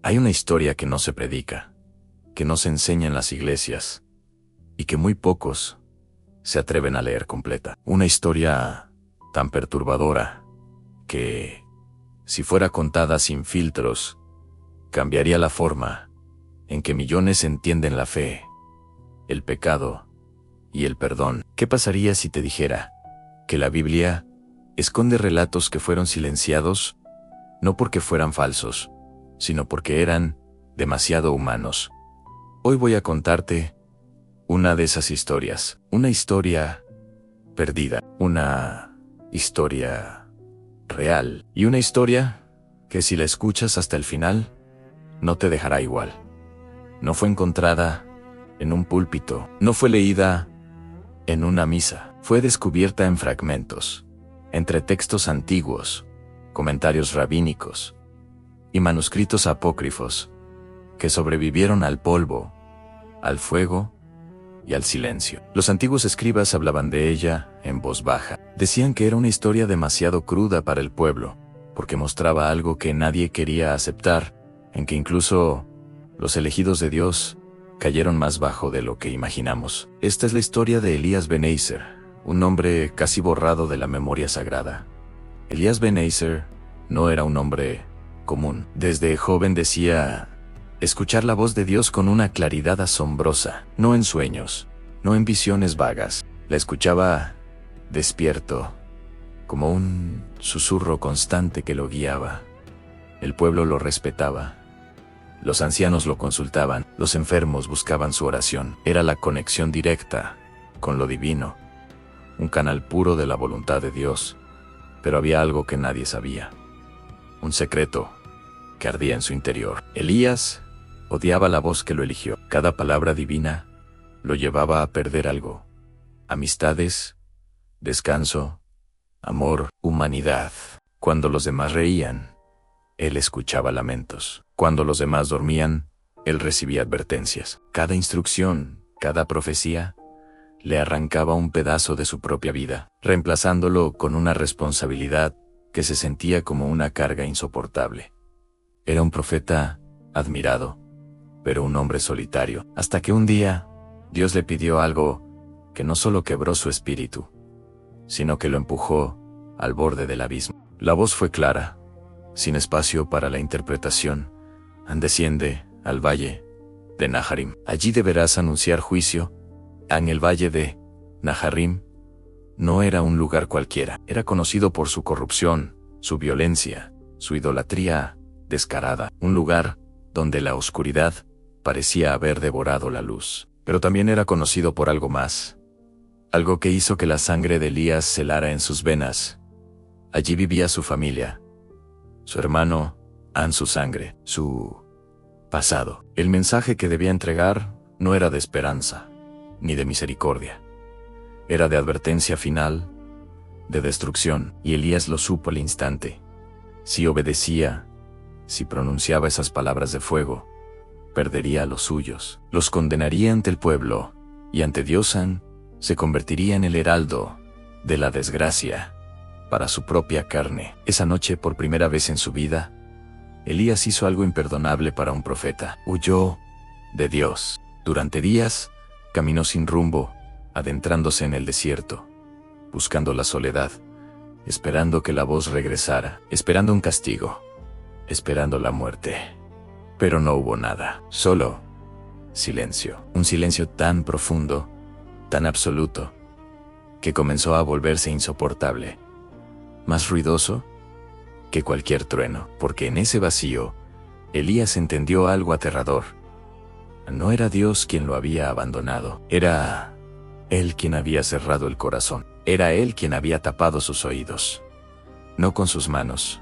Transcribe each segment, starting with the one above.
Hay una historia que no se predica, que no se enseña en las iglesias, y que muy pocos se atreven a leer completa. Una historia tan perturbadora que, si fuera contada sin filtros, cambiaría la forma en que millones entienden la fe, el pecado y el perdón. ¿Qué pasaría si te dijera que la Biblia esconde relatos que fueron silenciados, no porque fueran falsos, sino porque eran demasiado humanos? Hoy voy a contarte una de esas historias, una historia perdida, una historia real y una historia que si la escuchas hasta el final, no te dejará igual. No fue encontrada en un púlpito, no fue leída en una misa, fue descubierta en fragmentos, entre textos antiguos, comentarios rabínicos y manuscritos apócrifos que sobrevivieron al polvo, al fuego y al silencio. Los antiguos escribas hablaban de ella en voz baja. Decían que era una historia demasiado cruda para el pueblo, porque mostraba algo que nadie quería aceptar, en que incluso los elegidos de Dios cayeron más bajo de lo que imaginamos. Esta es la historia de Elías Ben Ezer, un hombre casi borrado de la memoria sagrada. Elías Ben Ezer no era un hombre común. Desde joven decía escuchar la voz de Dios con una claridad asombrosa, no en sueños, no en visiones vagas. La escuchaba despierto, como un susurro constante que lo guiaba. El pueblo lo respetaba. Los ancianos lo consultaban, los enfermos buscaban su oración. Era la conexión directa con lo divino, un canal puro de la voluntad de Dios. Pero había algo que nadie sabía, un secreto que ardía en su interior. Elías odiaba la voz que lo eligió. Cada palabra divina lo llevaba a perder algo: amistades, descanso, amor, humanidad. Cuando los demás reían, él escuchaba lamentos. Cuando los demás dormían, él recibía advertencias. Cada instrucción, cada profecía, le arrancaba un pedazo de su propia vida, reemplazándolo con una responsabilidad que se sentía como una carga insoportable. Era un profeta admirado, pero un hombre solitario, hasta que un día, Dios le pidió algo que no solo quebró su espíritu, sino que lo empujó al borde del abismo. La voz fue clara, sin espacio para la interpretación. Desciende al valle de Naharim. Allí deberás anunciar juicio. En el valle de Naharim no era un lugar cualquiera. Era conocido por su corrupción, su violencia, su idolatría descarada. Un lugar donde la oscuridad parecía haber devorado la luz. Pero también era conocido por algo más. Algo que hizo que la sangre de Elías se helara en sus venas. Allí vivía su familia, su hermano, su sangre, su pasado. El mensaje que debía entregar no era de esperanza, ni de misericordia. Era de advertencia final, de destrucción, y Elías lo supo al instante. Si obedecía, si pronunciaba esas palabras de fuego, perdería a los suyos, los condenaría ante el pueblo, y ante Dios se convertiría en el heraldo de la desgracia para su propia carne. Esa noche, por primera vez en su vida, Elías hizo algo imperdonable para un profeta. Huyó de Dios. Durante días, caminó sin rumbo, adentrándose en el desierto, buscando la soledad, esperando que la voz regresara, esperando un castigo, esperando la muerte. Pero no hubo nada, solo silencio. Un silencio tan profundo, tan absoluto, que comenzó a volverse insoportable, más ruidoso que cualquier trueno, porque en ese vacío, Elías entendió algo aterrador. No era Dios quien lo había abandonado, era él quien había cerrado el corazón, era él quien había tapado sus oídos, no con sus manos,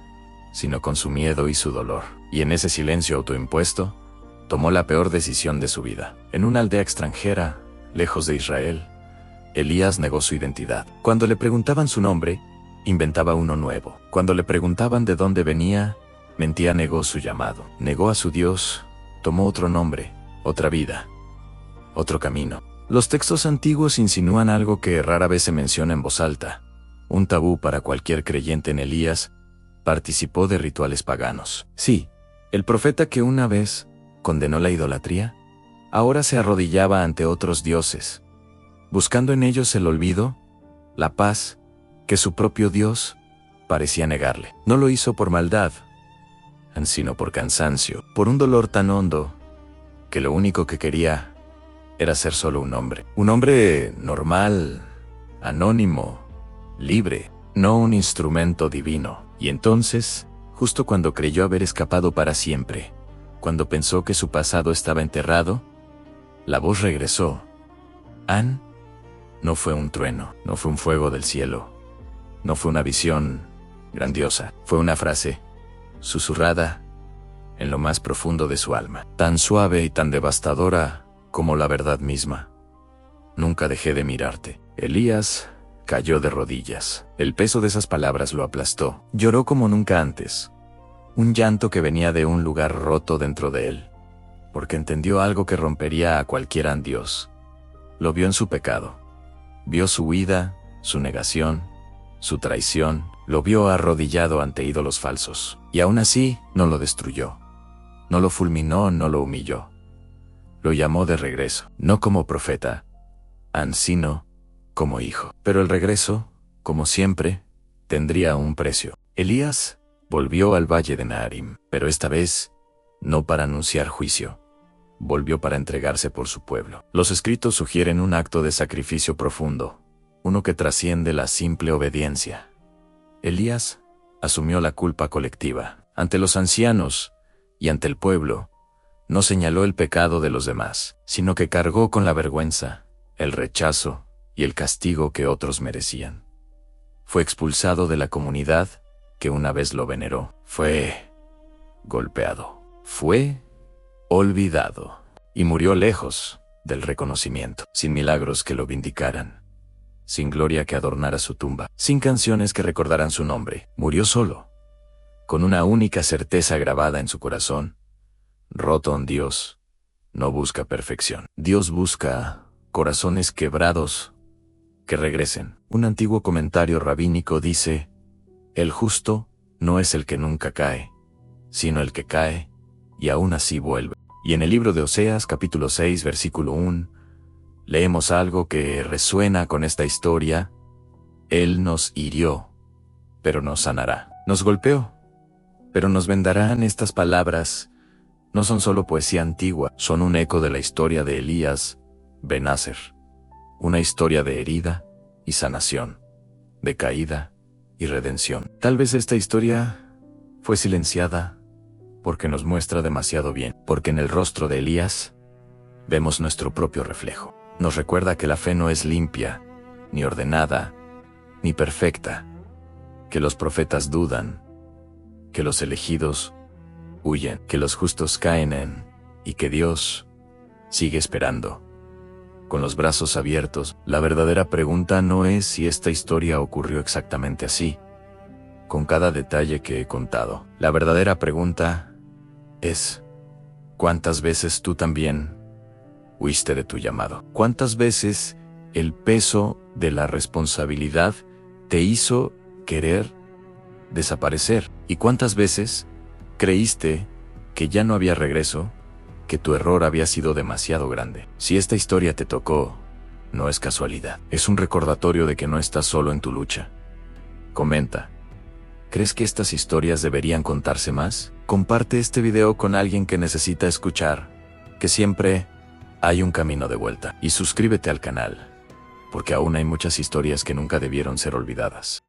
sino con su miedo y su dolor. Y en ese silencio autoimpuesto, tomó la peor decisión de su vida. En una aldea extranjera, lejos de Israel, Elías negó su identidad. Cuando le preguntaban su nombre, inventaba uno nuevo. Cuando le preguntaban de dónde venía, mentía. Negó su llamado, negó a su Dios, tomó otro nombre, otra vida, otro camino. Los textos antiguos insinúan algo que rara vez se menciona en voz alta, un tabú para cualquier creyente. En Elías participó de rituales paganos. Sí, El profeta que una vez condenó la idolatría, ahora se arrodillaba ante otros dioses, buscando en ellos el olvido, la paz, que su propio Dios parecía negarle. No lo hizo por maldad, sino por cansancio, por un dolor tan hondo, que lo único que quería era ser solo un hombre normal, anónimo, libre, no un instrumento divino. Y entonces, justo cuando creyó haber escapado para siempre, cuando pensó que su pasado estaba enterrado, la voz regresó. An no fue un trueno, no fue un fuego del cielo, no fue una visión grandiosa, fue una frase susurrada en lo más profundo de su alma, tan suave y tan devastadora como la verdad misma. Nunca dejé de mirarte. Elías cayó de rodillas. El peso de esas palabras lo aplastó. Lloró como nunca antes. Un llanto que venía de un lugar roto dentro de él, porque entendió algo que rompería a cualquier Dios. Lo vio en su pecado. Vio su huida, su negación, su traición. Lo vio arrodillado ante ídolos falsos. Y aún así, no lo destruyó. No lo fulminó, no lo humilló. Lo llamó de regreso, no como profeta, sino como hijo. Pero el regreso, como siempre, tendría un precio. Elías volvió al valle de Naharim, pero esta vez no para anunciar juicio. Volvió para entregarse por su pueblo. Los escritos sugieren un acto de sacrificio profundo, uno que trasciende la simple obediencia. Elías asumió la culpa colectiva. Ante los ancianos y ante el pueblo, no señaló el pecado de los demás, sino que cargó con la vergüenza, el rechazo y el castigo que otros merecían. Fue expulsado de la comunidad que una vez lo veneró. Fue golpeado. Fue olvidado. Y murió lejos del reconocimiento, sin milagros que lo vindicaran, sin gloria que adornara su tumba, sin canciones que recordaran su nombre. Murió solo, con una única certeza grabada en su corazón. Roto en Dios no busca perfección. Dios busca corazones quebrados que regresen. Un antiguo comentario rabínico dice: el justo no es el que nunca cae, sino el que cae y aún así vuelve. Y en el libro de Oseas, capítulo 6, versículo 1, leemos algo que resuena con esta historia. Él nos hirió, pero nos sanará. Nos golpeó, pero nos vendarán. Estas palabras no son solo poesía antigua, son un eco de la historia de Elías ben Aser. Una historia de herida y sanación, de caída y redención. Tal vez esta historia fue silenciada porque nos muestra demasiado bien, porque en el rostro de Elías vemos nuestro propio reflejo. Nos recuerda que la fe no es limpia, ni ordenada, ni perfecta, que los profetas dudan, que los elegidos huyen, que los justos caen y que Dios sigue esperando, con los brazos abiertos. La verdadera pregunta no es si esta historia ocurrió exactamente así, con cada detalle que he contado. La verdadera pregunta es: ¿cuántas veces tú también huiste de tu llamado? ¿Cuántas veces el peso de la responsabilidad te hizo querer desaparecer? ¿Y cuántas veces creíste que ya no había regreso, que tu error había sido demasiado grande? Si esta historia te tocó, no es casualidad. Es un recordatorio de que no estás solo en tu lucha. Comenta. ¿Crees que estas historias deberían contarse más? Comparte este video con alguien que necesita escuchar que siempre hay un camino de vuelta. Y suscríbete al canal, porque aún hay muchas historias que nunca debieron ser olvidadas.